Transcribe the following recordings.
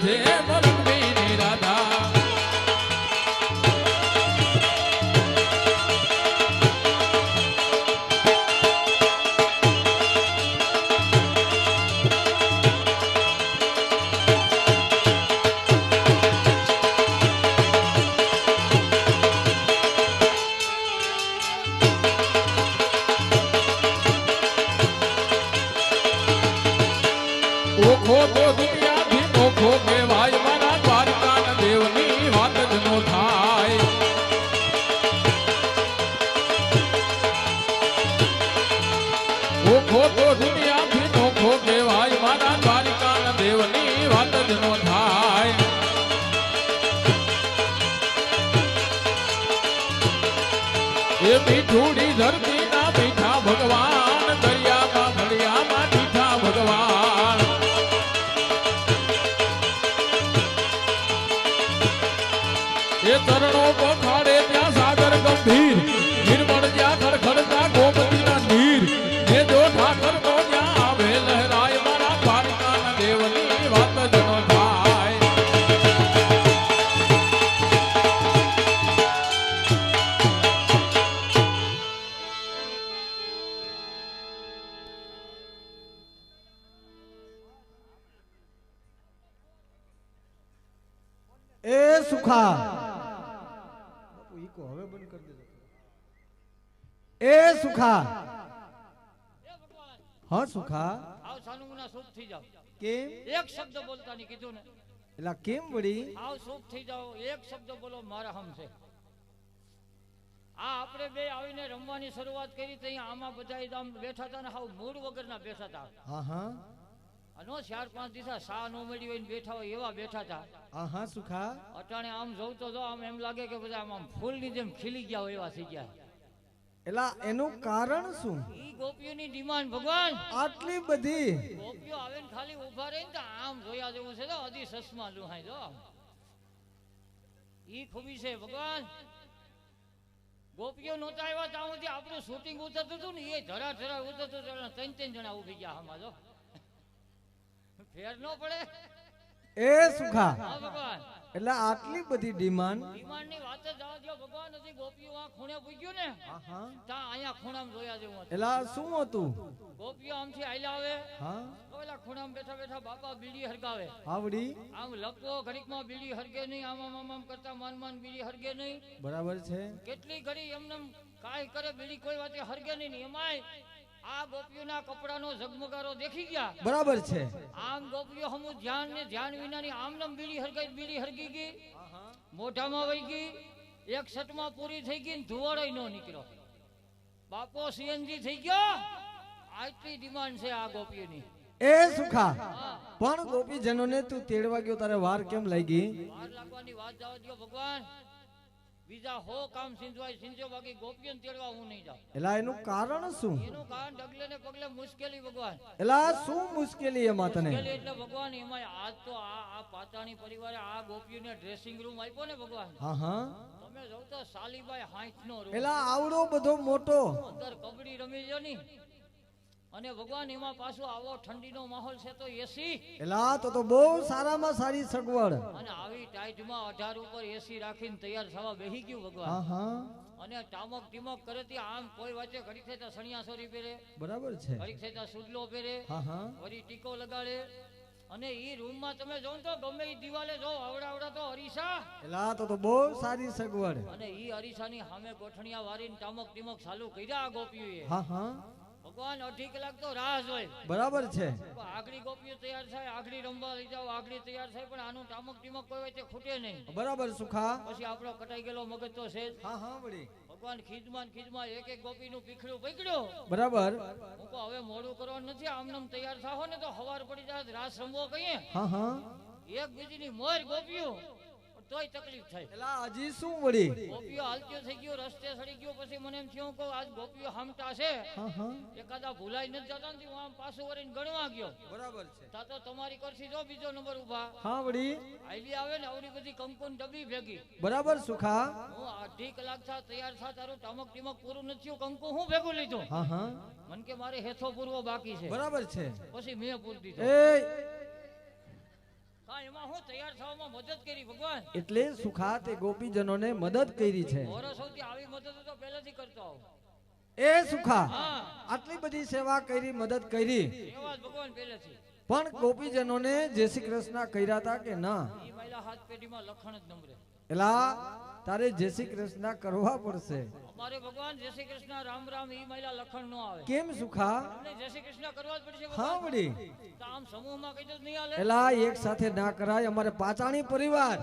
છે મરણવીની રાધા ઓખો તો દુનિયાથી નોખો કહેવાય મારા દ્વારકાના દેવની વાત જ નો થાય ઓખો તો દુનિયાથી નોખો કહેવાય મારા દ્વારકાના દેવની વાત જ નો થાય એ મીઠુડી ધરતીના મીઠા ભગવાન દરિયામાં ભળિયામાં મીઠા ભગવાન એ તરણો પખાડે ત્યાં સાગર ગંભીર નિર્મળ જ્યાં ખડખડતા ગોમતીના નીર એ જો ઠાકર નો જ્યાં આવે લહેરાય મારા દ્વારકાના દેવની વાત જ ન થાય એ સુખા હવે બંધ કરી દેજો એ સુખા હા સુખા આવ સાનુના સુખ થઈ જાવ કેમ એક શબ્દ બોલતા નહીં કીધું ને એલા કેમ વળી આવ સુખ થઈ જાવ એક શબ્દ બોલો મારા હમ છે આ આપણે બે આવીને રમવાની શરૂઆત કરી તો આમાં બધા આમ બેઠા હતા ને હાવ મૂડ વગરના બેઠા હતા હા હા અનો 4-5 દિવસ સા નો મળી હોય ને બેઠા હોય એવા બેઠા હતા હા હા સુખા અટાણે આમ જોઉં તો જો આમ એમ લાગે કે બધા આમ ફૂલની જેમ ખીલી ગયા હોય એવા થઈ ગયા એલા એનું કારણ શું ઈ ગોપીઓની ડિમાન્ડ ભગવાન આટલી બધી ગોપીઓ આવે ને ખાલી ઊભા રહીને તો આમ જોયા જેવું છે તો હજી સસમા લુહાય જો ઈ ખૂબી છે ભગવાન ગોપીઓ નહોતા આવ્યા ત્યાં સુધી આપણું શૂટિંગ ઉતરતું હતું ને એ ધરા ઉતરતું 3 જણા ઉભી ગયા આમાં જો ફેર ન પડે એ સુખા હા ભગવાન એટલે આટલી બધી ડિમાન્ડ ની વાત જ જવા દો ભગવાન હજી ગોપીઓ આ ખૂણે પૂગ્યું ને હા ત્યાં અહીંયા ખૂણામાં જોયા જેવું હતું એલા શું હતું ગોપીઓ આમથી આયલા આવે હા ઓલા ખૂણામાં બેઠા બેઠા બાપા બીડી હરગાવે આવડી આમ લપો ઘડીકમાં બીડી હરગે નહીં આમ કરતા માન બીડી હરગે નહીં બરાબર છે કેટલી ઘડી એમને કાંઈ કરે બીડી કોઈ વાતે હરગે નહીં એમાંય આ ગોપીઓના કપડાનો ઝગમગારો દેખી ગયા બરાબર છે આમ ગોપીઓ હમુ ધ્યાન વિનાની આમનમ બીડી હરગી ગઈ મોઢામાં વહી ગઈ એક સટમાં પૂરી થઈ ગઈ ને ધુવાડો નો નીકળ્યો બાપો સીએનજી થઈ ગયો આટલી ડિમાન્ડ છે આ ગોપીઓની એ સુખા પણ ગોપીજનોને તું તેડવા ગયો તારે વાર કેમ લાગી વાર લાગવાની વાત જવા દો ભગવાન બીજા હો કામ સિંધ્યો બાકી ગોપીઓને તેડવા હું નહીં જાઉં એલા એનું કારણ શું એનું કારણ ડગલે ને પગલે મુશ્કેલી ભગવાન એલા શું મુશ્કેલી એમાં તને મુશ્કેલી એટલે ભગવાન એમાં આજ તો આ પાતાણી પરિવારે આ ગોપીઓને ડ્રેસિંગ રૂમ આપ્યો ને ભગવાન હા હા તમે જોવ તો સાલીબાઈ 60 નો રૂમ એલા આવડો બધો મોટો અંદર કબડ્ડી રમી જો ની અને ભગવાન એમાં પાછો આવો ઠંડીનો માહોલ છે તો એસી એલા તો બહુ સારામાં સારી સગવડ અને આવી ટાઈટમાં 18 ઉપર એસી રાખીને તૈયાર થવા બેહી ગયું ભગવાન હા હા અને ટામક કરે તી આમ કોઈ વચ્ચે ઘડીક થતા સણિયાસોરી પહેરે બરાબર છે ઘડીક થતા સુડલો પહેરે હા હા વળી ટીકો લગાડે અને ઈ રૂમમાં તમે જોવો તો ગમે ઈ દિવાલે જો આવડા તો અરીસા એલા તો બહુ સારી સગવડ અને ઈ અરીસાની સામે ગોઠણિયા વારીને ટામક ચાલુ કર્યા ગોપીઓએ હા હા ભગવાન 2.5 કલાક તો રાહ જોઈ બરાબર છે આગળી ગોપીઓ તૈયાર થાય આગળી રમવા લઈ જાવ આગળી તૈયાર થાય પણ આનું ટામક કોઈ વચ્ચે ખૂટે નહીં બરાબર સુખા પછી આપણો કટાઈ ગયેલો મગજ તો છે જ. હા હા વળી ભગવાન ખીજમાં એક ગોપીનું પીખડું પકડ્યો બરાબર હું કહું હવે મોડું કરવાનું નથી આમનામ તૈયાર થાઓ ને તો હવાર પડી જાય રાસ રમવો કહીએ હા હા એક બીજીની મોર ગોપીઓ તોય તકલીફ થાય એલા હજી શું વળી ગોપીઓ હાલતીઓ થઈ ગયો રસ્તે સડી ગયો પછી મને એમ થયું કે આજ ગોપીઓ હામટા છે હા હા એકાદા ભૂલાઈ નથી જતા ને હું આમ પાછું વળીને ગણવા ગયો બરાબર છે તા તો તમારી કરશી જો બીજો નંબર ઉભા હા વળી આઈલી આવે ને આવડી બધી કંકુન ડબ્બી ભેગી બરાબર સુખા હું 2.5 કલાક થા તૈયાર થા તારું ટામક પૂરું નથી થયું કંકુ હું ભેગું લીધું હા હા મન કે મારે હેથો પૂરવો બાકી છે બરાબર છે પછી મેં પૂરી દીધો એ હા એમાં હું તૈયાર થવામાં મદદ કરી ભગવાન. એટલે સુખા તે ગોપીજનોને મદદ કરી છે. મોરો સૌથી આવી મદદ તો પહેલેથી કરતો આવું. એ સુખા હા આટલી બધી સેવા કરી, મદદ કરી, એવા જ ભગવાન પહેલેથી. પણ ગોપીજનોને જય શ્રી કૃષ્ણ કર્યા હતા કે ના? ઈ મહિલા હાથ પેઢીમાં લખણ જ નંબરે. એલા તારે જય શ્રી કૃષ્ણ કરવા પડશે. અમારે ભગવાન જય શ્રી કૃષ્ણ રામ રામ ઈ મહિલા લખણ નો આવે. કેમ સુખા? અમને જય શ્રી કૃષ્ણ કરવા જ પડશે હા ભગવાન. વળી, તો આમ સમૂહમાં કઈ તો નહીં હાલે. એલા એક સાથે ના કરાય. અમારે પાચાણી પરિવાર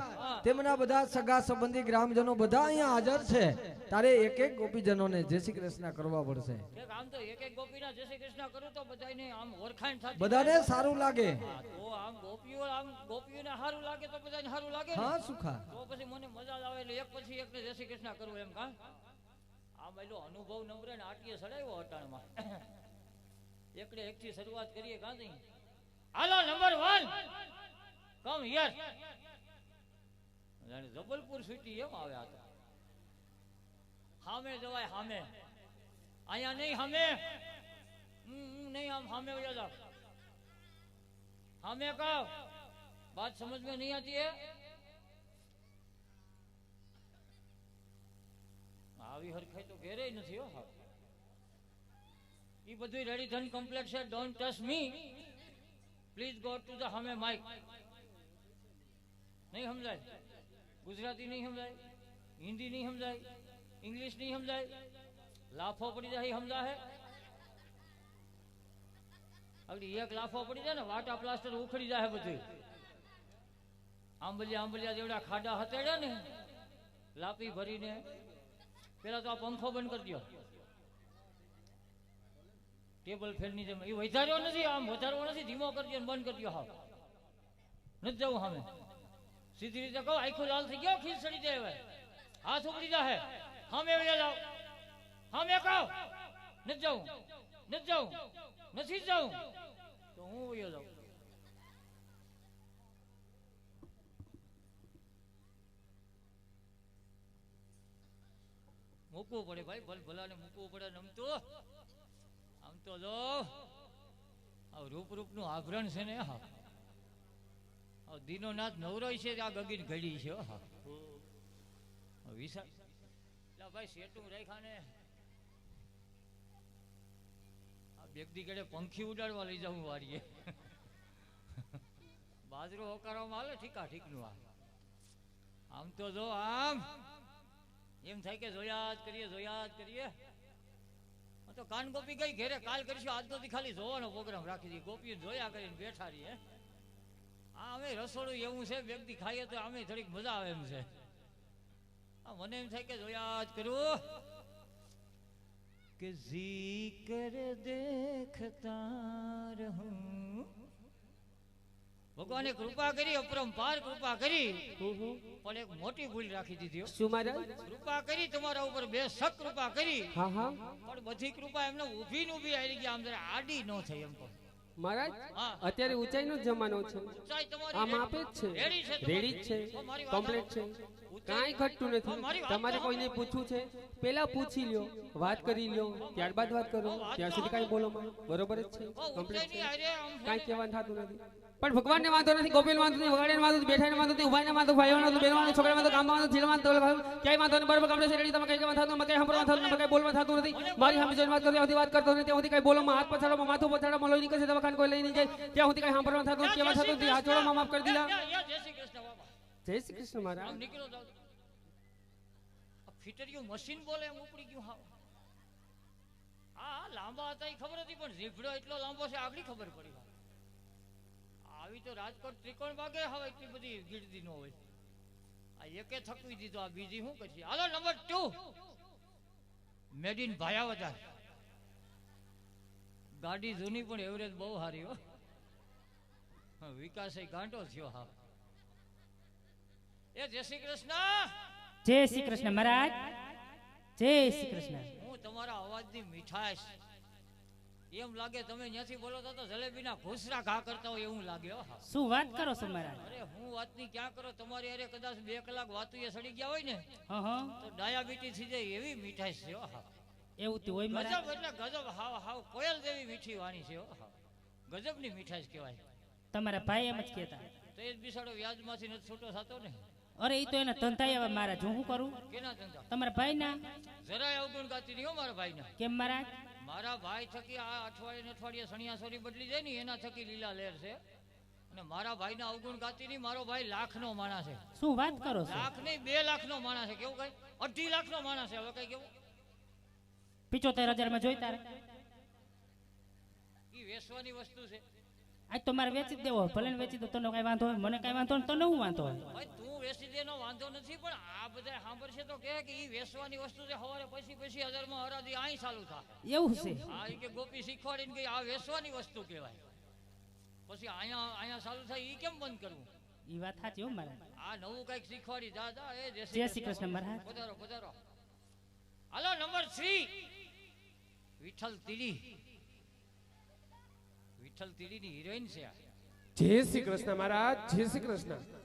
તેમના બધા સગા સંબંધી ગ્રામજનો બધા અહીંયા હાજર છે. તારે એક એક ગોપીજનોને જય શ્રી કૃષ્ણ કરવા પડશે. ઠીક, આમ તો એક એક ગોપીના જય શ્રી કૃષ્ણ કરું તો બધાયને આમ ઓળખાણ થતી. બધાને સારું લાગે. હા, તો આમ ગોપીઓને સારું લાગે તો બધાને સારું લાગે ને. હા સુખા, તો પછી મને મજા જ આવે એટલે એક પછી એકને જય શ્રી કૃષ્ણ કરવું એમ કા. આ મહિલો અનુભવ નંબરે ને આટીએ સડાવ્યો અટાણમાં. એકડે એકથી શરૂઆત કરીએ ગાંધી. હાલો નંબર 1 કમ હિયર. જાણે જબલપુર સિટી એમ આવ્યા હતા. હામે જવાય હામે. અહીંયા નહીં હામે. नहीं हम हमें हो जाओ हमें कहो बात समझ में नहीं आती है. આવી હરખાઈ તો ઘેરે નથી હો. ઈ બધું રેડી ધન કમ્પ્લીટ છે. Don't touch me please go to the હમે માઇક. નહીં સમજાય? ગુજરાતી નહીં સમજાય, હિન્દી નહીં સમજાય, ઇંગ્લિશ નહીં સમજાય, લાફો પડી જાય સમજા હે. અગડી એક લાફો પડી જાય ને વાટા પ્લાસ્ટર ઉખડી જાય બધું. આંબલિયા જેવડા ખાડા હતેડ્યા ને લાપી ભરીને. પેલા તો આ પંખો બંધ કરી દો. ટેબલ ફેરની જેમ એ વધાર્યો નથી, આમ વધારવો નથી, ધીમો કરી દો બંધ કરી દો. હા નથી જવું સામે. સીધી રીતે કહો આખું લાલ થઈ ગયો, ખીસ ચડી જાય, હાથ ઉપડી જાય. સામે જાઓ, સામે કહો નથી જવું, નથી જવું, નથી જવું તો હું વયો જાઉં. મૂકવું પડે ભાઈ, ભલાને મૂકવું પડે. આમ તો જો રૂપ નું આભરણ છે ને. હા દીનોનાથ નવરોય છે આ ગગીન ઘડી છે. હા વિશાળ ભાઈ સેટું રાખ્યા ને બેગદી ગળે પંખી ઉડાડવા લઈ જાઉં વારીએ. બાજરો હોકારવામાં હાલે ઠીક નું. આમ તો જો આમ એમ થાય કે જોયા જ કરીએ. તો કાન ગોપી ગઈ ઘેરે, કાલ કરીશું. આજ તો ખાલી જોવાનો પ્રોગ્રામ રાખી દઈએ. ગોપી જોયા કરીને બેઠા રહીએ. આ અમે રસોડું એવું છે, બેગદી ખાઈએ તો અમે થોડીક મજા આવે એમ છે. મને એમ થાય કે જોયા જ કરું કે ઝીકર દેખતા રહું. ભગવાને કૃપા કરી, અપરંપાર કૃપા કરી, પણ એક મોટી ભૂલ રાખી દીધી. શું મહારાજ? કૃપા કરી તમારા ઉપર, બેશક કૃપા કરી, હા હા, પણ બધી કૃપા એમને ઊભી ને ઊભી આવી ગઈ. આમ જરા આડી ન થઈ એમ. મહારાજ હા. અત્યારે ઊંચાઈનો જ જમાનો છે. ઊંચાઈ તમારી આમ આપે જ છે, રેડી છે, રેડી જ છે, તો મારી વાત કમ્પ્લીટ છે, ઊંચાઈ- કાંઈ ઘટતું તો નથી. મારી વાત તમારે તો કોઈને પૂછવું છે પેલા પૂછી લ્યો, વાત કરી લ્યો, ત્યારબાદ વાત કરો. ત્યાં સુધી કાંઈ બોલો માં, બરોબર જ છે, કમ્પ્લીટ ઊંચાઈની છે, હારે આમ છે કાંઈ ને. કહેવાનું થતું નથી. પણ ભગવાનને વાંધો નથી, ગોપીને વાંધો નથી, વગાડીને વાંધો નથી, બેઠાને વાંધો નથી, ઉભાઈને વાંધો, ભાઈઓને વાંધો, બહેનોને, છોકરાને વાંધો, ગામમાં વાંધો, જિલ્લામાં વાંધો, ક્યાંય વાંધો નહીં. બરોબર કમ્પ્લીટ છે, રેડી. તમે કઈ કહેવાનું થતું નથી, કઈ સાંભળવાનું થતું નથી, કઈ બોલવાનું થતું નથી. મારી સામે જોઈને વાત કરો, ત્યાંથી વાત કરતો નથી, ત્યાંથી કઈ બોલો માં, હાથ પછાડો, માથું પછાડો, લોહી નીકળશે, દવાખાને કોઈ લઈ નહીં જાય, ત્યાં સુધી કઈ સાંભળવાનું થતું નથી, કહેવા થતું નથી. હાથ જોડો, માફ કરી દીધા. જય શ્રી કૃષ્ણ બાબા. જય શ્રી કૃષ્ણ મહારાજ. આમ નીકળો જાવ. આ ફિટરિયું મશીન બોલે એમ ઉપડી ગયું. હા લાંબા હતા એ ખબર હતી, પણ ઝીભડો એટલો લાંબો છે આગળ ખબર પડી. આવી તો રાજકોટ ત્રિકોણ ભાગે હવે એટલી બધી ગીરદી ન હોય. આ એકે થકવી દીધો, આ બીજી શું કરશે. હાલો નંબર 2 મેડ ઇન ભાયાવદર. ગાડી જૂની પણ એવરેજ બહુ સારી હો. વિકાસ ગાંડો થયો. હા એ જય શ્રી કૃષ્ણ. જય શ્રી કૃષ્ણ મહારાજ. જય શ્રી કૃષ્ણ. હું તમારા અવાજની મીઠાશ એમ લાગે તમે ત્યાંથી બોલો તો જલેબીના ઘૂસરા ઘા કરતા હોય એવું લાગે. શું વાત કરો છો મહારાજ? અરે હું વાતની ક્યાં કરો, તમારી અરે કદાચ 2 કલાક વાતુએ સડી ગયા હોય ને હા હા, તો ડાયાબિટીસ થઈ જાય એવી મીઠાશ છે. એવું તો હોય મહારાજ. ગજબ એટલે ગજબ. હાવ હાવ કોયલ જેવી મીઠી વાણી છે. ગજબની મીઠાશ કહેવાય. તમારા ભાઈ એમ જ કહેતા. તો એ જ બિસાડો વ્યાજમાંથી નથી છૂટો થતો ને. અરે એ તો એના ધંધા એવા મહારાજ હું કરું કેના ધંધા? તમારા ભાઈના જરાય અવગુણ ગાતી નહીં હો મારા ભાઈના. કેમ મહારાજ મારા ભાઈ થકી આ અઠવાડિયે સણિયાસોરી બદલી જાય ને એના થકી લીલા લહેર છે. અને મારા ભાઈના અવગુણ ગાતી નહીં. મારો ભાઈ લાખનો માણસ છે. શું વાત કરો છો લાખ નહીં 2 લાખનો માણસ છે. કેવું કઈ 2.5 લાખનો માણસ છે. હવે કઈ કેવું 75,000 માં જોઈ તારે ઈ વેચવાની વસ્તુ છે. આજ તો મારે વેચી જ દેવો ભલે ને વેચી દો તને કઈ વાંધો હોય મને કઈ વાંધો હોય તને હું વાંધો હોય ભાઈ તું વેચી દેનો વાંધો નથી પણ આ બધા સાંભળશે તો કહે કે ઈ વેચવાની વસ્તુ છે. સવારે પછી 1000 માં હરાદી અહીં ચાલુ થાય. એવું છે આ ઈ કે ગોપી શીખવાડીને કે આ વેચવાની વસ્તુ કહેવાય. પછી અહીંયા ચાલુ થાય ઈ કેમ બંધ કરવું? એ વાત સાચી હો મહારાજ આ નવું કઈક શીખવાડી જા એ જય શ્રી કૃષ્ણ મહારાજ પધારો પધારો. હાલો નંબર 3 વિઠ્ઠલ તીડી. વિઠ્ઠલ તીડીની હિરોઈન છે આ. જય શ્રી કૃષ્ણ મહારાજ, જય શ્રી કૃષ્ણ.